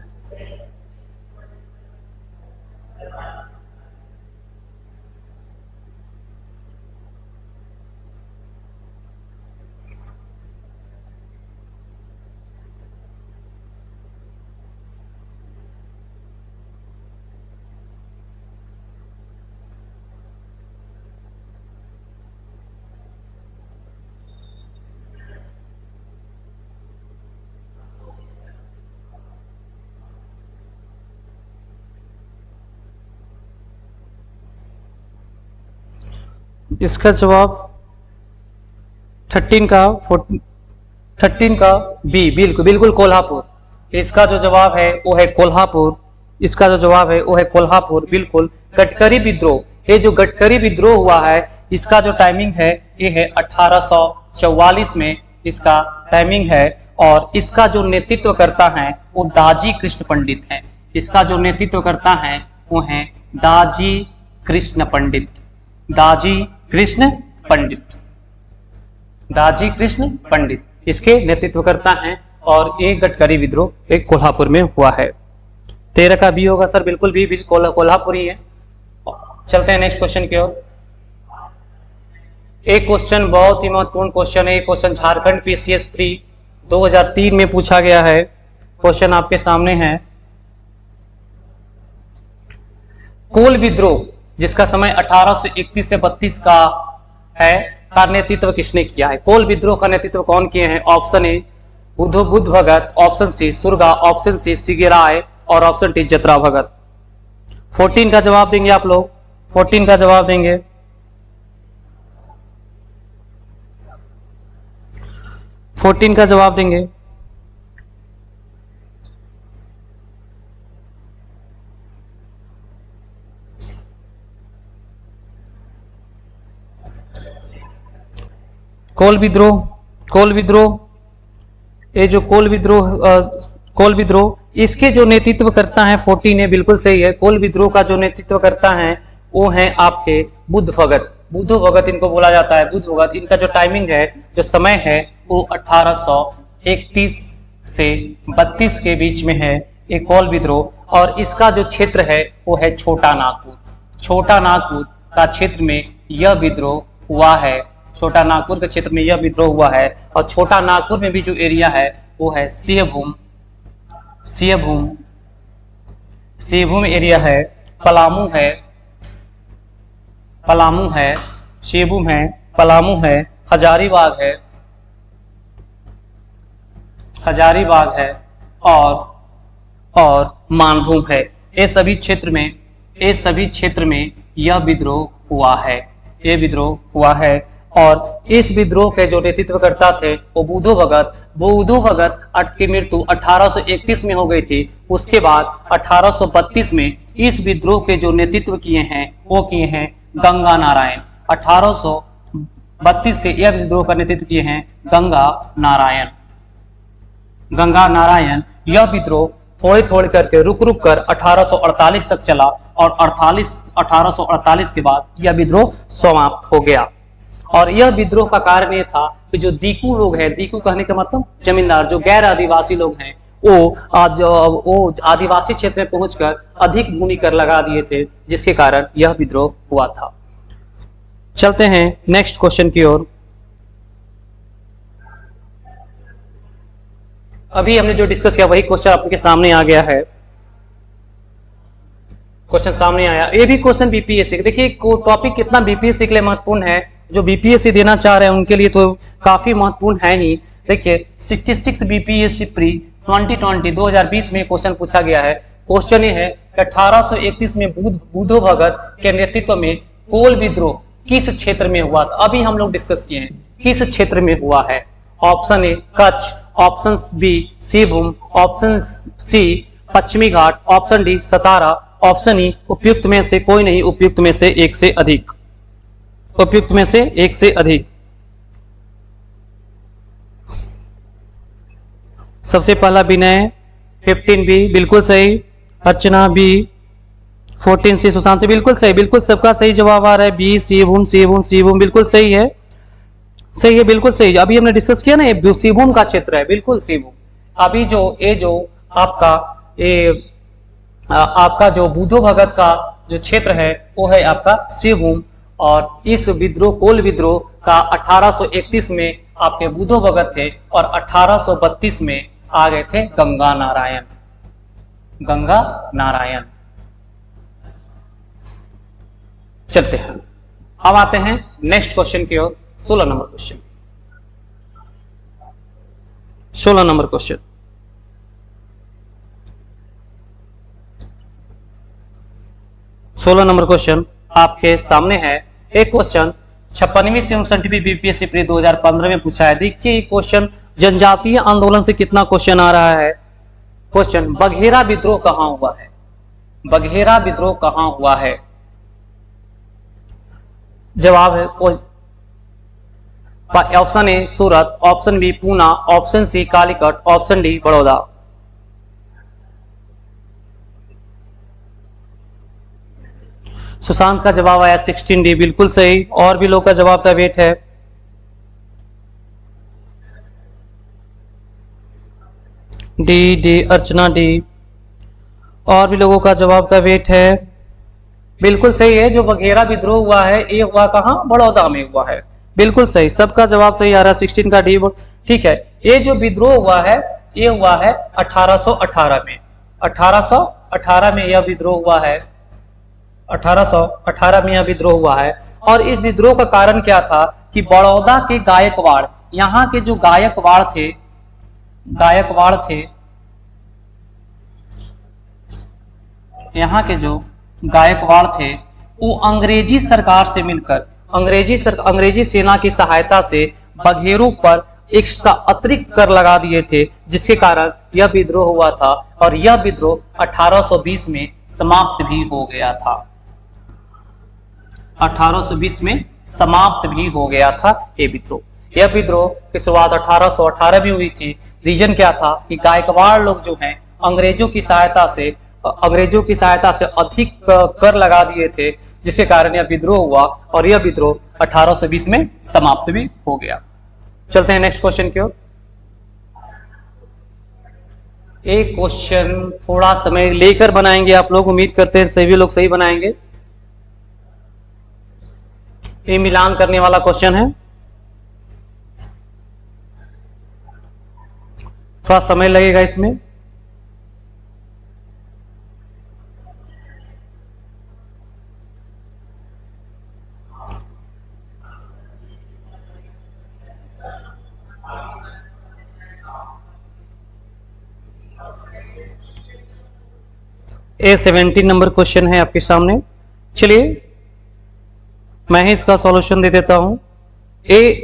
इसका जवाब 13 का बी, बिल्कुल कोल्हापुर। इसका जो जवाब है वो है कोल्हापुर। इसका जो जवाब है वो है कोल्हापुर, बिल्कुल। गडकरी विद्रोह, ये जो गडकरी विद्रोह हुआ है इसका जो टाइमिंग है ये है 1844 में इसका टाइमिंग है और इसका जो नेतृत्व करता है वो दाजी कृष्ण पंडित है। इसका जो नेतृत्व करता है वो है दाजी कृष्ण पंडित। दाजी कृष्ण पंडित इसके नेतृत्व करता है और ये गडकरी विद्रोह एक कोल्हापुर में हुआ है। 13 का बी होगा सर, बिल्कुल भी कोल्हापुर ही है। चलते हैं नेक्स्ट क्वेश्चन की ओर। एक क्वेश्चन बहुत ही महत्वपूर्ण क्वेश्चन है। क्वेश्चन झारखंड पीसीएस प्री 2003 में पूछा गया है। क्वेश्चन आपके सामने है। कोल विद्रोह जिसका समय 1831 से 32 का है का नेतृत्व किसने किया है? कोल विद्रोह का नेतृत्व कौन किए हैं? Option A Budhu Bhagat, option C Surga, option C Sigerai और ऑप्शन डी जतरा भगत। 14 का जवाब देंगे आप लोग, 14 का जवाब देंगे। फोर्टीन का जवाब देंगे। कोल विद्रोह ये जो कोल विद्रोह इसके जो नेतृत्व करता है 14 है, बिल्कुल सही है। कोल विद्रोह का जो नेतृत्व करता है वो है आपके बुद्ध भगत इनको बोला जाता है, बुद्ध भगत। इनका जो टाइमिंग है, जो समय है वो 1831 से 32 के बीच में है ये कोल विद्रोह। और इसका जो क्षेत्र है वो है छोटा नागपुर का क्षेत्र में यह विद्रोह हुआ है। छोटा नागपुर के क्षेत्र में यह विद्रोह हुआ है। और छोटा नागपुर में भी जो एरिया है वो है सिंहभूम एरिया है, पलामू है, सिंहभूम है, पलामू है, हजारीबाग है और मानभूम है। ये सभी क्षेत्र में यह विद्रोह हुआ है। और इस विद्रोह के जो नेतृत्व करता थे वो बुद्धो भगत की मृत्यु 1831 में हो गई थी। उसके बाद 1832 में इस विद्रोह के जो नेतृत्व किए हैं वो किए हैं गंगा नारायण। 1832 से यह विद्रोह का नेतृत्व किए हैं गंगा नारायण। यह विद्रोह थोड़ी करके रुक कर 1848 तक चला और 1848 के बाद यह विद्रोह समाप्त हो गया। और यह विद्रोह का कारण ये था कि जो दीकू लोग हैं, दीकू कहने का मतलब जमींदार, जो गैर आदिवासी लोग हैं, वो आदिवासी क्षेत्र में पहुंचकर अधिक भूमि कर लगा दिए थे, जिसके कारण यह विद्रोह हुआ था। चलते हैं नेक्स्ट क्वेश्चन की ओर। अभी हमने जो डिस्कस किया वही क्वेश्चन आपके सामने आ गया है। क्वेश्चन सामने आया, ये भी क्वेश्चन बीपीएससी। देखिए टॉपिक कितना बीपीएससी के लिए महत्वपूर्ण है, जो बीपीएससी देना चाह रहे हैं उनके लिए तो काफी महत्वपूर्ण है ही। देखिए 66 बीपीएससी प्री 2020 में क्वेश्चन पूछा गया है। क्वेश्चन ये है 1831 में बुद्धो भगत के नेतृत्व में कोल विद्रोह किस क्षेत्र में हुआ था। अभी हम लोग डिस्कस किए हैं किस क्षेत्र में हुआ है। Option A Kutch, option B Singhbhum, option C पश्चिमी घाट, option D Satara, option E उपयुक्त में से कोई नहीं, उपयुक्त में से एक से अधिक, उपयुक्त में से एक से अधिक। सबसे पहला विनय 15 बी बिल्कुल सही, अर्चना बी, 14 सी सुशांत से बिल्कुल सही, बिल्कुल सबका सही जवाब आ रहा है बी सिंहभूम, सिंहभूम, सिंहभूम बिल्कुल सही है, सही है, बिल्कुल सही। अभी हमने डिस्कस किया ना, ये सिंहभूम का क्षेत्र है, बिल्कुल सिंहभूम। अभी जो ये जो आपका जो बुद्धो भगत का जो क्षेत्र है वो है आपका सिंहभूम। और इस विद्रोह कोल विद्रोह का 1831 में आपके बुद्धो भगत थे और 1832 में आ गए थे गंगा नारायण, गंगा नारायण। चलते हैं, अब आते हैं नेक्स्ट क्वेश्चन की ओर। 16 नंबर क्वेश्चन, 16 नंबर क्वेश्चन। सोलह नंबर क्वेश्चन आपके सामने है। एक क्वेश्चन 56वीं से 59वीं बीपीएससी प्री 2015 में पूछा है। देखिए क्वेश्चन जनजातीय आंदोलन से कितना क्वेश्चन आ रहा है। क्वेश्चन बघेरा विद्रोह कहां हुआ है, बघेरा विद्रोह कहां हुआ है। जवाब है option A Surat, option B Poona, option C Calicut, option D Baroda. Sushant का जवाब आया 16 डी बिल्कुल सही, और भी लोग का जवाब का वेट है। डी डी अर्चना डी, और भी लोगों का जवाब का वेट है। बिल्कुल सही है, जो बघेरा विद्रोह हुआ है ये हुआ कहां, बड़ौदा में हुआ है, बिल्कुल सही, सबका जवाब सही आ रहा है। 16 का डी ठीक है। ये जो विद्रोह हुआ है ये हुआ है 1818 में, 1818 में यह विद्रोह हुआ है, 1818 में यह विद्रोह हुआ है। और इस विद्रोह का कारण क्या था कि बड़ौदा के गायकवाड़, यहाँ के जो गायकवाड़ थे, यहाँ के जो गायकवाड़ थे वो अंग्रेजी सरकार से मिलकर अंग्रेजी सेना की सहायता से बघेरों पर एक्स्ट्रा अतिरिक्त कर लगा दिए थे, जिसके कारण यह विद्रोह हुआ था। और यह विद्रोह 1820 में समाप्त भी हो गया था, 1820 में समाप्त भी हो गया था ये विद्रोह। यह विद्रोह की शुरुआत 1818 में हुई थी। रीजन क्या था कि गायकवाड़ लोग जो हैं अंग्रेजों की सहायता से अधिक कर लगा दिए थे, जिसके कारण यह विद्रोह हुआ और यह विद्रोह 1820 में समाप्त भी हो गया। चलते हैं नेक्स्ट क्वेश्चन की ओर। एक क्वेश्चन थोड़ा समय लेकर बनाएंगे आप लोग, उम्मीद करते हैं सभी लोग सही बनाएंगे। ये मिलान करने वाला क्वेश्चन है, थोड़ा समय लगेगा इसमें। ये 17 नंबर क्वेश्चन है आपके सामने। चलिए मैं ही इसका सॉल्यूशन दे देता हूं।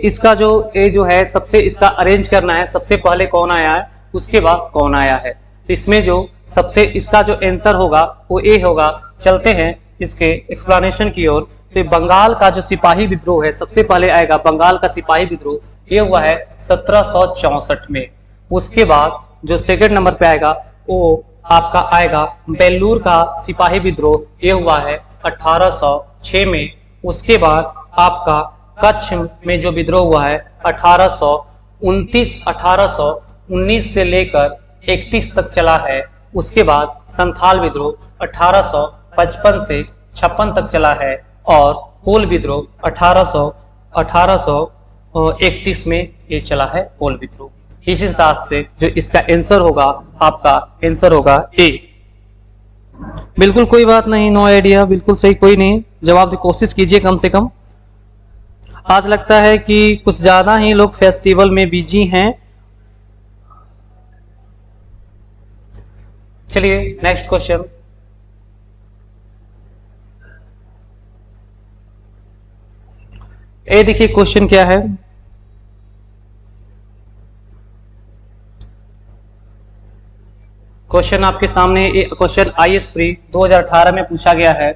इसका जो है सबसे इसका अरेंज करना है, सबसे पहले कौन आया है उसके बाद कौन आया है। तो इसमें जो सबसे इसका जो आंसर होगा वो ए होगा। चलते हैं इसके एक्सप्लेनेशन की ओर। तो बंगाल का जो सिपाही विद्रोह है, सबसे पहले आएगा बंगाल का सिपाही विद्रोह, ये हुआ है 1764 में। उसके बाद जो सेकंड नंबर पे आएगा वो आपका आएगा बेल्लूर का सिपाही विद्रोह, ये हुआ है 1806 में। उसके बाद आपका कच्छ में जो विद्रोह हुआ है 1819 से लेकर 31 तक चला है। उसके बाद संथाल विद्रोह 1855 से 56 तक चला है और कोल विद्रोह 1831 में ये चला है कोल विद्रोह। इस हिसाब से जो इसका आंसर होगा, आपका आंसर होगा ए। बिल्कुल कोई बात नहीं, नो आइडिया, बिल्कुल सही, कोई नहीं, जवाब की कोशिश कीजिए कम से कम। आज लगता है कि कुछ ज्यादा ही लोग फेस्टिवल में बिजी हैं। चलिए नेक्स्ट क्वेश्चन। ये देखिए क्वेश्चन क्या है। क्वेश्चन आपके सामने, क्वेश्चन आईएएस प्री 2018 में पूछा गया है।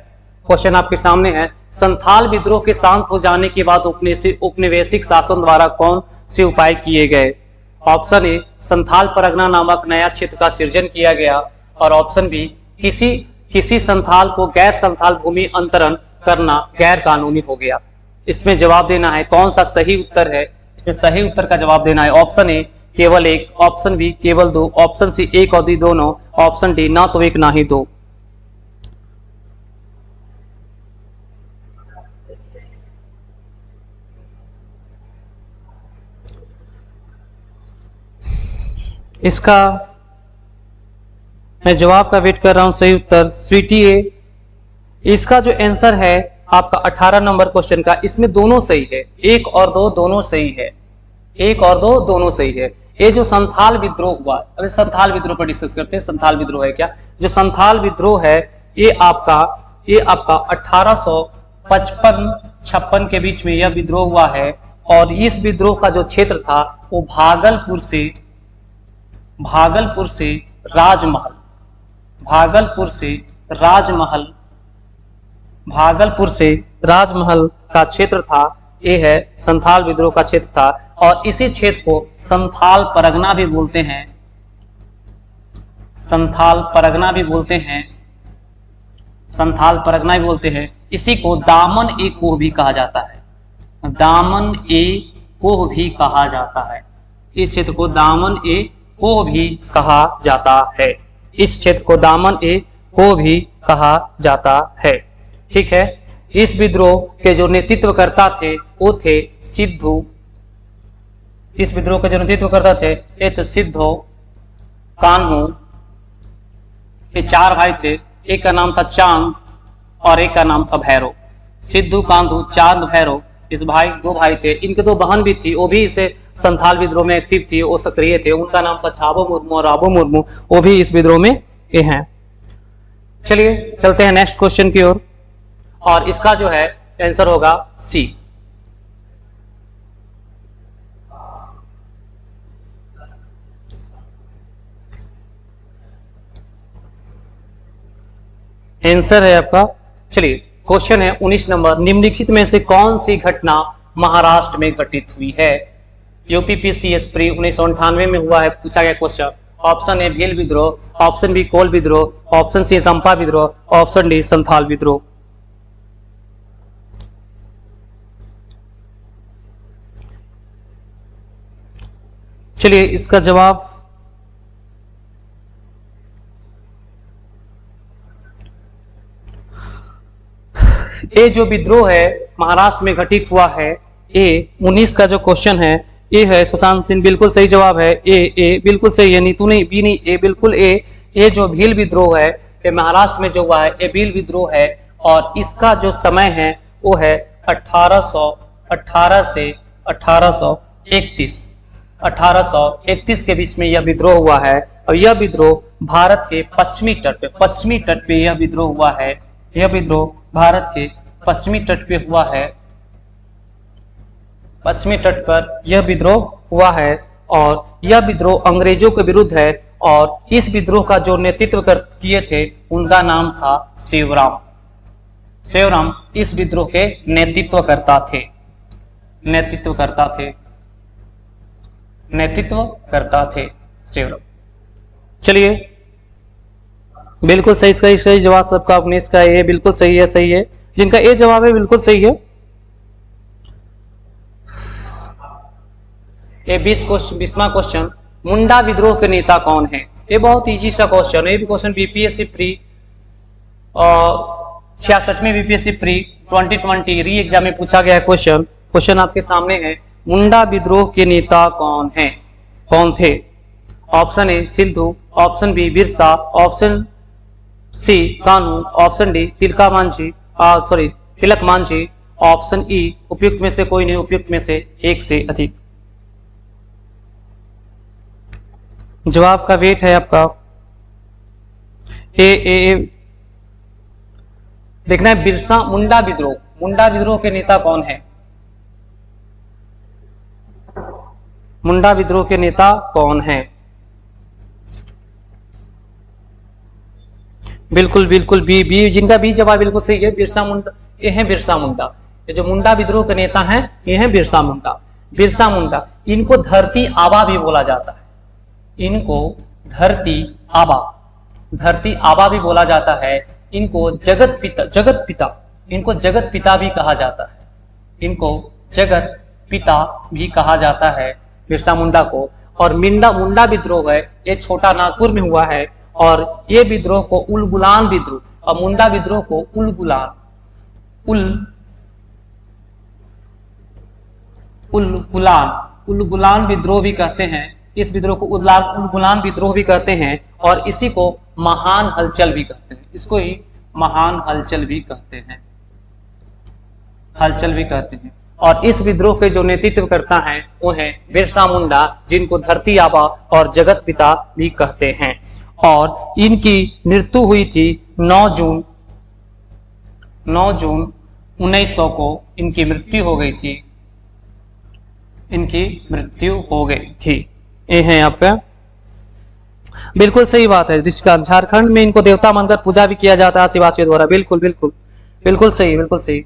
क्वेश्चन आपके सामने है, संथाल विद्रोह के शांत हो जाने के बाद औपनिवेशिक शासन द्वारा कौन से उपाय किए गए? ऑप्शन ए, संथाल परगना नामक नया क्षेत्र का सृजन किया गया, और ऑप्शन बी, किसी संथाल को गैर संथाल भूमि अंतरण करना गैर कानूनी हो गया। इसमें जवाब देना है कौन सा सही उत्तर है। इसमें सही उत्तर का जवाब देना है ऑप्शन ए केवल एक, ऑप्शन बी केवल दो, ऑप्शन सी एक और दी दोनों, ऑप्शन डी ना तो एक ना ही दो। इसका मैं जवाब का वेट कर रहा हूं। सही उत्तर स्वीटी ए। इसका जो आंसर है आपका 18 नंबर क्वेश्चन का, इसमें दोनों सही है, एक और दो दोनों सही है, एक और दो दोनों सही है। ये जो संथाल विद्रोह हुआ, अभी संथाल विद्रोह पर डिस्कस करते हैं। संथाल विद्रोह है क्या? जो संथाल विद्रोह है ये आपका 1855-56 के बीच में यह विद्रोह हुआ है, और इस विद्रोह का जो क्षेत्र था वो भागलपुर से राजमहल का क्षेत्र था। ये है संथाल विद्रोह का क्षेत्र था, और इसी क्षेत्र को संथाल परगना भी बोलते हैं। संथाल परगना भी बोलते हैं। इसी को दामन ए कोह भी कहा जाता है। दामन ए कोह भी कहा जाता है। इस क्षेत्र को दामन ए कोह भी कहा जाता है। इस क्षेत्र को दामन ए कोह भी कहा जाता है। ठीक है। इस विद्रोह के जो नेतृत्वकर्ता थे वो थे सिद्धू। इस विद्रोह के जो नेतृत्वकर्ता थे ये थे सिद्धू, कान्हू। ये चार भाई थे। एक का नाम था चांद और एक का नाम था भैरव। सिद्धू, कान्हू, चांद, भैरव, इस दो भाई थे। इनके दो बहन भी थी, वो भी इसे संथाल विद्रोह में एक्टिव थी, वो सक्रिय थे। उनका नाम था छाबो मुर्मू और राबो मुर्मू, वो भी इस विद्रोह में ये हैं। चलिए चलते हैं नेक्स्ट क्वेश्चन की ओर, और इसका जो है आंसर होगा सी। आंसर है आपका, चलिए क्वेश्चन है 19 नंबर, निम्नलिखित में से कौन सी घटना महाराष्ट्र में घटित हुई है? यूपीपीसीएस प्री 1998 में हुआ है, पूछा गया क्वेश्चन। ऑप्शन ए भील विद्रोह, ऑप्शन बी कोल विद्रोह, ऑप्शन सी तंपा विद्रोह, ऑप्शन डी संथाल विद्रोह। चलिए इसका जवाब ये जो विद्रोह है महाराष्ट्र में घटित हुआ है, ए 19 का जो क्वेश्चन है ए है। सुशांत सिंह बिल्कुल सही जवाब है। ए बिल्कुल सही है, नीतू नहीं, बी नहीं, ए बिल्कुल ए। ये जो भील विद्रोह है ये महाराष्ट्र में जो हुआ है ये भील विद्रोह है, और इसका जो समय है वो है 1818 से 1831 के बीच में यह विद्रोह हुआ है। और यह विद्रोह भारत के पश्चिमी तट पे यह विद्रोह हुआ है। यह विद्रोह भारत के पश्चिमी तट पे हुआ है। पश्चिमी तट पर यह विद्रोह हुआ है, और यह विद्रोह अंग्रेजों के विरुद्ध है। और इस विद्रोह का जो नेतृत्व किए थे उनका नाम था सेवराम। सेवराम इस विद्रोह के नेतृत्वकर्ता थे सेवराम। चलिए बिल्कुल सही जवाब सबका 19 का ये बिल्कुल सही है। जिनका ए जवाब है बिल्कुल सही है। ये 20वां क्वेश्चन, मुंडा विद्रोह के नेता कौन है? ये बहुत इजी सा क्वेश्चन है, ये भी क्वेश्चन बीपीएससी प्री 66वें बीपीएससी प्री 2020 री एग्जाम में पूछा गया है क्वेश्चन आपके सामने है, मुंडा विद्रोह के नेता कौन है, कौन थे? Option A Sindhu, option B Birsa, option C Kanhu, option D Tilak Manjhi, option E उपयुक्त में से कोई नहीं, उपयुक्त में से एक से अधिक। जवाब का वेट है आपका ए देखना है बिरसा मुंडा विद्रोह के नेता कौन है? मुंडा विद्रोह के नेता कौन है? बिल्कुल बी जिनका बी जवाब बिल्कुल सही है, बिरसा मुंडा। ये है बिरसा मुंडा, ये जो मुंडा विद्रोह के नेता हैं ये है बिरसा मुंडा। इनको धरती आबा भी बोला जाता है, इनको धरती आबा भी बोला जाता है। इनको जगत पिता भी कहा जाता है, इनको जगत पिता भी कहा जाता है बिरसा मुंडा को। और मुंडा विद्रोह है ये छोटा नागपुर में हुआ है, और ये विद्रोह को उलगुलान विद्रोह, और मुंडा विद्रोह को उलगुलान विद्रोह भी कहते हैं। इस विद्रोह को उलगुलान विद्रोह भी कहते हैं, और इसी को महान हलचल भी कहते हैं, इसको ही महान हलचल भी कहते हैं। और इस विद्रोह के जो नेतृत्व करता है वो है बिरसा मुंडा, जिनको धरती आबा और जगत पिता भी कहते हैं। और इनकी मृत्यु हुई थी 9 जून 1900 को इनकी मृत्यु हो गई थी। ये है आपका बिल्कुल सही बात है ऋषिकांत। झारखंड में इनको देवता मानकर पूजा भी किया जाता है आदिवासियों द्वारा। बिल्कुल सही।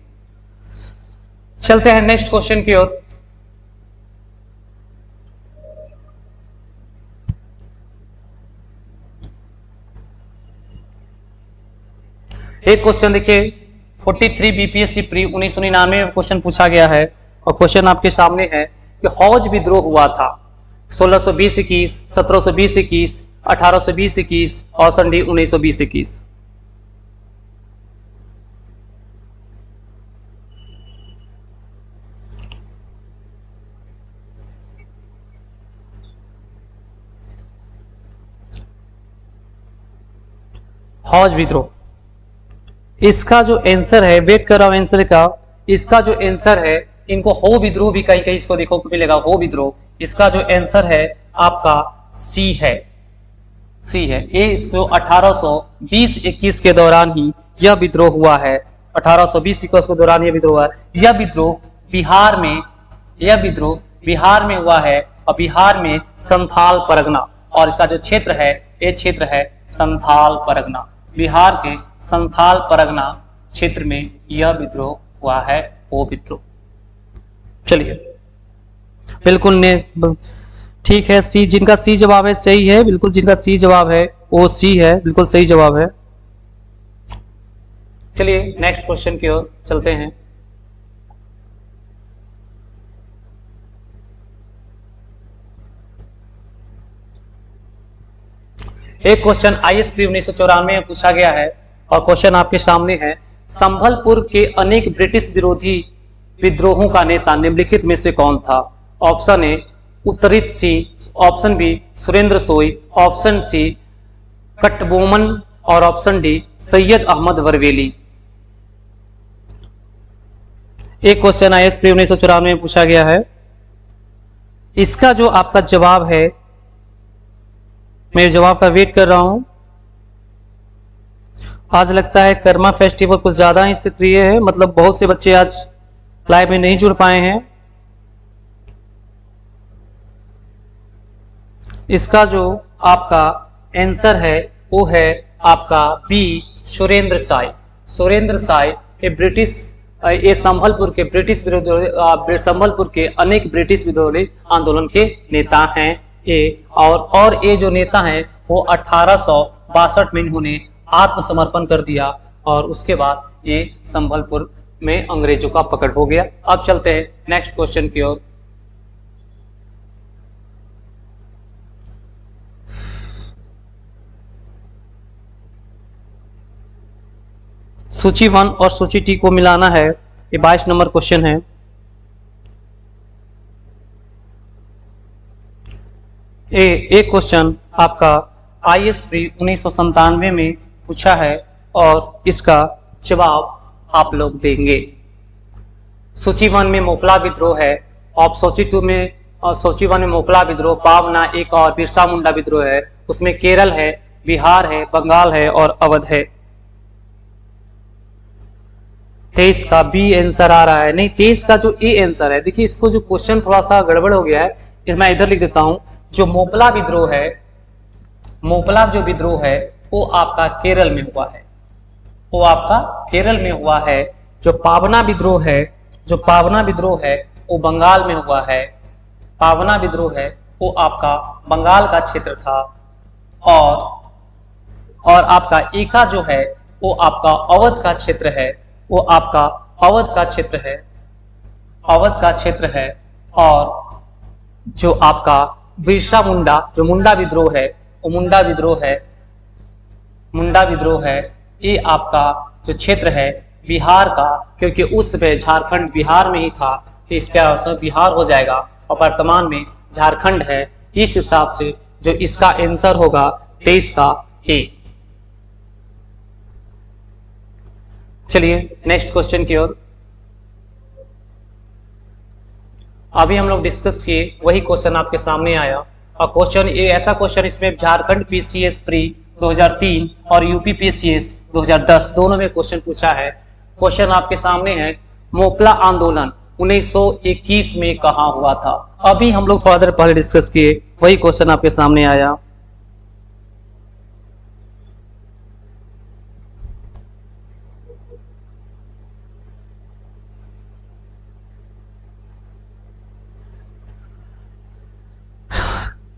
चलते हैं नेक्स्ट क्वेश्चन की ओर। एक क्वेश्चन देखिए 43 बीपीएससी प्री 1999 में क्वेश्चन पूछा गया है, और क्वेश्चन आपके सामने है कि हौज विद्रोह हुआ था 1620-21, 1720-21, 1820-21 और संधि 1920-21। हौज विद्रोह, इसका जो आंसर है, वेट कर रहा हूं आंसर का, इसका जो आंसर है, इनको हो विद्रोह भी कहीं इसको देखो मिलेगा, हो विद्रोह। इसका जो आंसर है आपका सी है। ये इसको 1820-21 के दौरान ही यह विद्रोह हुआ है, 1820-21 के दौरान यह विद्रोह हुआ है। यह विद्रोह बिहार में हुआ है, और बिहार में संथाल परगना, और इसका जो क्षेत्र है ये क्षेत्र है संथाल परगना। बिहार के संथाल परगना क्षेत्र में यह विद्रोह हुआ है, वो विद्रोह। चलिए बिल्कुल ने ठीक है, सी जिनका सी जवाब है सही है, बिल्कुल जिनका सी जवाब है वो सी है, बिल्कुल सही जवाब है। चलिए नेक्स्ट क्वेश्चन की ओर चलते हैं। एक क्वेश्चन आईएसपी 1994 में पूछा गया है, और क्वेश्चन आपके सामने है, संभलपुर के अनेक ब्रिटिश विरोधी विद्रोहों का नेता निम्नलिखित में से कौन था? Option A Uttarit Singh, option B Surendra Soi, option C Katboman, और ऑप्शन डी सैयद अहमद वरवेली। एक क्वेश्चन आईएसपी 1994 में पूछा गया है, इसका जो आपका जवाब है, मेरे जवाब का वेट कर रहा हूं। आज लगता है कर्मा फेस्टिवल कुछ ज्यादा ही सक्रिय है, मतलब बहुत से बच्चे आज लाइव में नहीं जुड़ पाए हैं। इसका जो आपका आंसर है वो है आपका बी सुरेंद्र साय। ये ब्रिटिश, ये संभलपुर के ब्रिटिश विरोधी, संभलपुर के अनेक ब्रिटिश विरोधी आंदोलन के नेता हैं ये। और ये जो नेता हैं वो 1862 में इन्होंने आत्मसमर्पण कर दिया, और उसके बाद ये संभलपुर में अंग्रेजों का पकड़ हो गया। अब चलते हैं नेक्स्ट क्वेश्चन की ओर। सूची 1 और सूची टी को मिलाना है। ये 22 नंबर क्वेश्चन है। एक क्वेश्चन आपका IS प्री 1997 में पूछा है और इसका जवाब आप लोग देंगे। सूची 1 में मोपला विद्रोह है और सूची 2 में सूची 1 में मोपला विद्रोह, पावना एक और बिरसा मुंडा विद्रोह है। उसमें केरल है, बिहार है, बंगाल है और अवध है। 23 का बी आंसर आ रहा है, नहीं 23 का जो ए आंसर है। देखिए इसको जो क्वेश्चन थोड़ा सा गड़बड़ हो गया है, मैं इधर लिख देता हूं। जो मोपला विद्रोह है, मोपला जो विद्रोह है वो आपका केरल में हुआ है, वो आपका केरल में हुआ है। जो पावना विद्रोह है, जो पावना विद्रोह है वो बंगाल में हुआ है। पावना विद्रोह है वो आपका बंगाल का क्षेत्र था। और आपका एका जो है वो आपका अवध का क्षेत्र है, वो आपका अवध का क्षेत्र है, अवध का क्षेत्र है। और जो आपका बिरसा मुंडा, जो मुंडा विद्रोह है वो मुंडा विद्रोह है, मुंडा विद्रोह है ये आपका जो क्षेत्र है बिहार का, क्योंकि उस समय झारखंड बिहार में ही था, तो इसका अर्थ बिहार हो जाएगा और वर्तमान में झारखंड है। इस हिसाब से जो इसका आंसर होगा 23 का ए। चलिए नेक्स्ट क्वेश्चन की ओर। अभी हम लोग डिस्कस किए वही क्वेश्चन आपके सामने आया और क्वेश्चन ये ऐसा क्वेश्चन, इसमें झारखंड PCS प्री 2003 और यूपी PCS 2010 दोनों में क्वेश्चन पूछा है। क्वेश्चन आपके सामने है, मोपला आंदोलन 1921 में कहां हुआ था। अभी हम लोग थोड़ा देर पहले डिस्कस किए वही क्वेश्चन आपके सामने आया।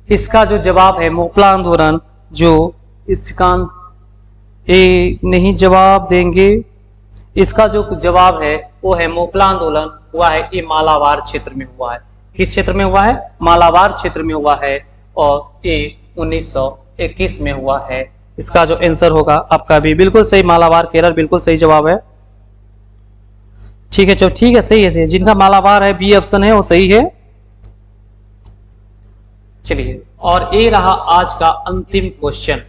इसका जो जवाब है मोपला आंदोलन, जो इसका ए नहीं जवाब देंगे। इसका जो जवाब है वो है मोपला आंदोलन हुआ है ये मालाबार क्षेत्र में हुआ है। किस क्षेत्र में हुआ है? मालाबार क्षेत्र में हुआ है और ये 1921 में हुआ है। इसका जो आंसर होगा आपका भी बिल्कुल सही, मालाबार केरल बिल्कुल सही जवाब है। ठीक है, चलो ठीक है, सही है, सही है। जिनका मालाबार है बी ऑप्शन है वो सही है। चलिए, और ये रहा आज का अंतिम क्वेश्चन।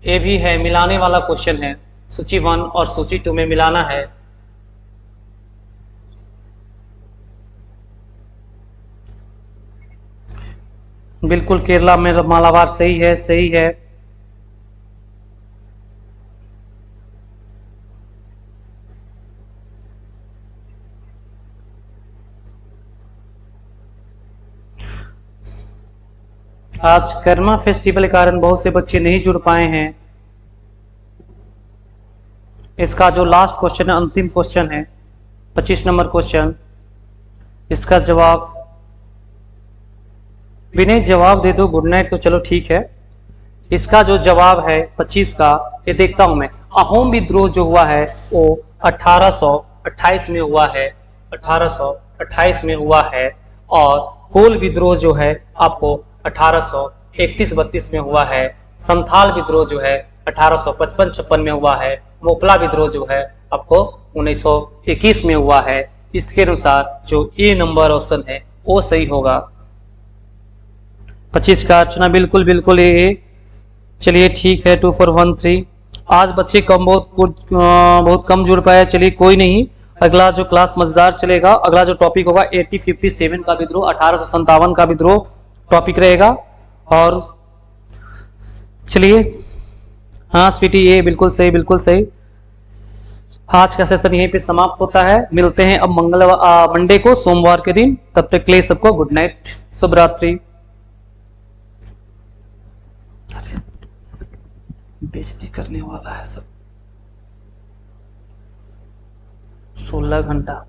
ये भी है मिलाने वाला क्वेश्चन है, सूची 1 और सूची 2 में मिलाना है। बिल्कुल केरला में मालाबार सही है, सही है। आज कर्मा फेस्टिवल के कारण बहुत से बच्चे नहीं जुड़ पाए हैं। इसका जो लास्ट क्वेश्चन है, अंतिम क्वेश्चन है, 25 नंबर क्वेश्चन। इसका जवाब विनय जवाब दे दो, गुड नाइट। तो चलो ठीक है, इसका जो जवाब है 25 का, ये देखता हूं मैं। अहोम विद्रोह जो हुआ है वो 1828 में हुआ है, 1828 में हुआ है। और कोल विद्रोह जो है आपको 1831-32 में हुआ है। संथाल विद्रोह जो है 1855-56 में हुआ है। मोपला विद्रोह जो है आपको 1921 में हुआ है। इसके अनुसार जो ए नंबर ऑप्शन है वो सही होगा। 25 का अर्चना बिल्कुल बिल्कुल ए। चलिए ठीक है, 2413। आज बच्चे बहुत कम जुड़ पाए। चलिए कोई नहीं, अगला जो क्लास मजेदार चलेगा। अगला जो टॉपिक होगा 1857 का विद्रोह, 1857 का विद्रोह टॉपिक रहेगा। और चलिए, हाँ स्वीटी ये बिल्कुल सही, बिल्कुल सही। आज का सेशन यहीं पे समाप्त होता है। मिलते हैं अब मंडे को, सोमवार के दिन। तब तक के लिए सबको गुड नाइट, शुभ रात्रि। बेइज्जती करने वाला है सब। 16 घंटा